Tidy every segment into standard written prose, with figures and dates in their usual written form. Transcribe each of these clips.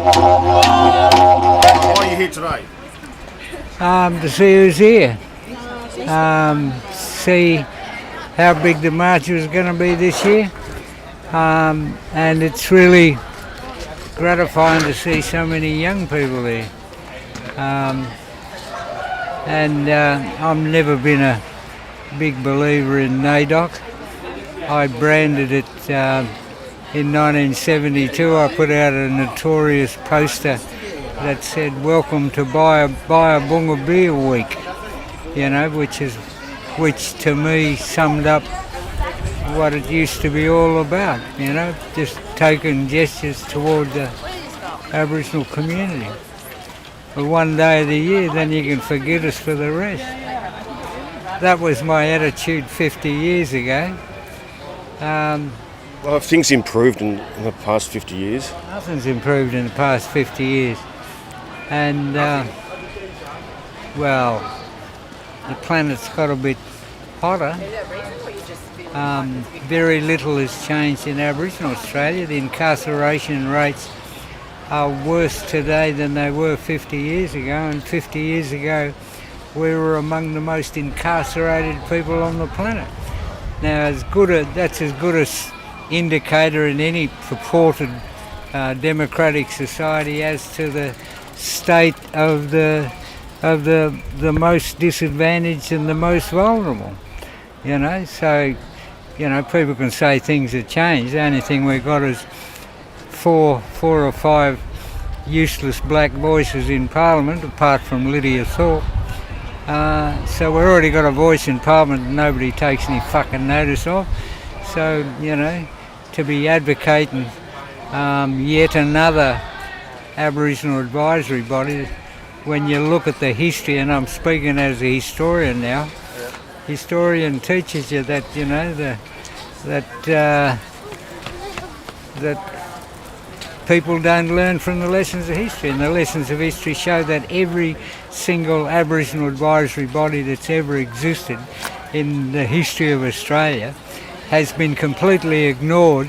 Why are you here today? To see who's here. See how big the march was going to be this year. And it's really gratifying to see so many young people there. I've never been a big believer in NAIDOC. I branded it in 1972. I put out a notorious poster that said, "Welcome to buy a bunga beer week," you know, which to me summed up what it used to be all about, you know, just token gestures toward the Aboriginal community. For one day of the year, then you can forget us for the rest. That was my attitude 50 years ago. Well, have things improved in the past 50 years? Nothing's improved in the past 50 years. And, well, the planet's got a bit hotter. Very little has changed in Aboriginal Australia. The incarceration rates are worse today than they were 50 years ago. And 50 years ago, we were among the most incarcerated people on the planet. Now, that's as good an indicator in any purported democratic society as to the state of the most disadvantaged and the most vulnerable. You know, so, you know, people can say things have changed. The only thing we've got is four or five useless black voices in Parliament, apart from Lydia Thorpe. So we've already got a voice in Parliament that nobody takes any fucking notice of. So, you know, to be advocating yet another Aboriginal advisory body, when you look at the history, and I'm speaking as a historian now, historian teaches you that, you know, that people don't learn from the lessons of history, and the lessons of history show that every single Aboriginal advisory body that's ever existed in the history of Australia has been completely ignored,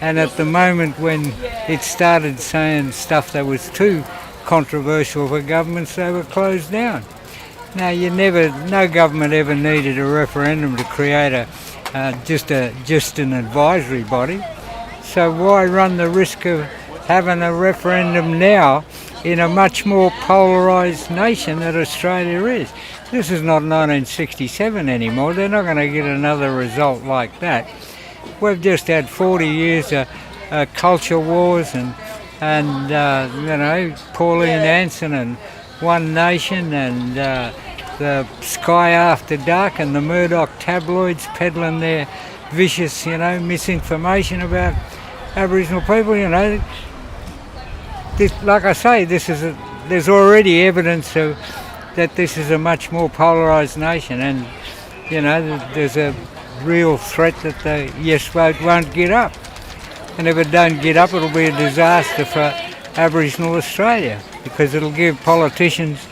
and at the moment when it started saying stuff that was too controversial for governments, they were closed down. Now, no government ever needed a referendum to create just an advisory body, so why run the risk of having a referendum now in a much more polarised nation that Australia is? This is not 1967 anymore. They're not going to get another result like that. We've just had 40 years of culture wars and you know, Pauline Hanson and One Nation and the Sky After Dark and the Murdoch tabloids peddling their vicious, you know, misinformation about Aboriginal people. You know, like I say, there's already evidence that this is a much more polarised nation, and, you know, there's a real threat that the yes vote won't get up. And if it don't get up, it'll be a disaster for Aboriginal Australia, because it'll give politicians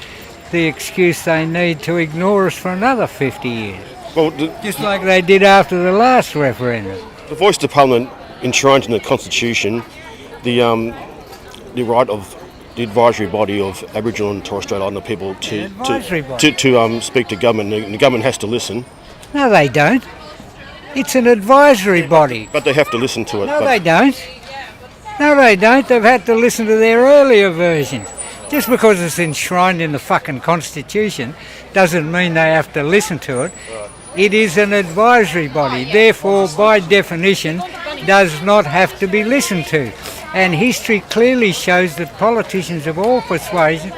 the excuse they need to ignore us for another 50 years. Well, just like they did after the last referendum. The voice to Parliament enshrines in the Constitution the right of the advisory body of Aboriginal and Torres Strait Islander people to speak to government, and the government has to listen. No, they don't. It's an advisory body. But they have to listen to it. No, they don't. No, they don't. They've had to listen to their earlier versions. Just because it's enshrined in the fucking Constitution doesn't mean they have to listen to it. Right. It is an advisory body, therefore, by definition, does not have to be listened to. And history clearly shows that politicians of all persuasions,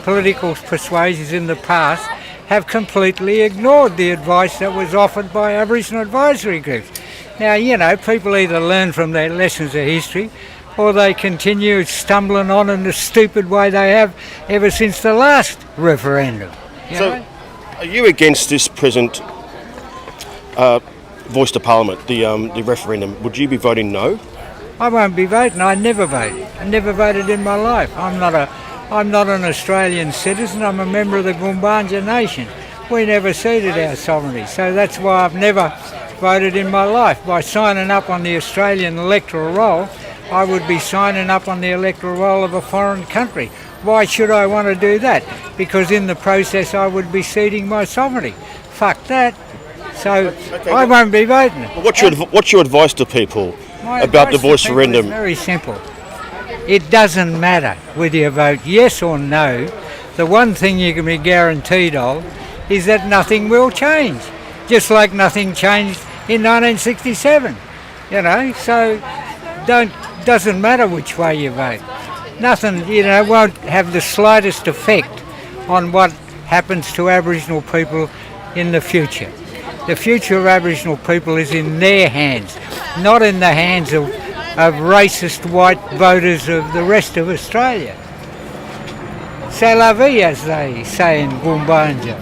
political persuasions in the past, have completely ignored the advice that was offered by Aboriginal advisory groups. Now, you know, people either learn from their lessons of history or they continue stumbling on in the stupid way they have ever since the last referendum. So, are you against this present voice to Parliament, the referendum? Would you be voting no? I won't be voting. I never voted. I never voted in my life. I'm not an Australian citizen. I'm a member of the Gumbaynggirr Nation. We never ceded our sovereignty, so that's why I've never voted in my life. By signing up on the Australian electoral roll, I would be signing up on the electoral roll of a foreign country. Why should I want to do that? Because in the process I would be ceding my sovereignty. Fuck that. So I won't be voting. What's your advice to people about the voice referendum? It's very simple. It doesn't matter whether you vote yes or no. The one thing you can be guaranteed of is that nothing will change. Just like nothing changed in 1967. You know, so doesn't matter which way you vote. Nothing, won't have the slightest effect on what happens to Aboriginal people in the future. The future of Aboriginal people is in their hands, not in the hands of racist white voters of the rest of Australia. C'est la vie, as they say in Gumbanja.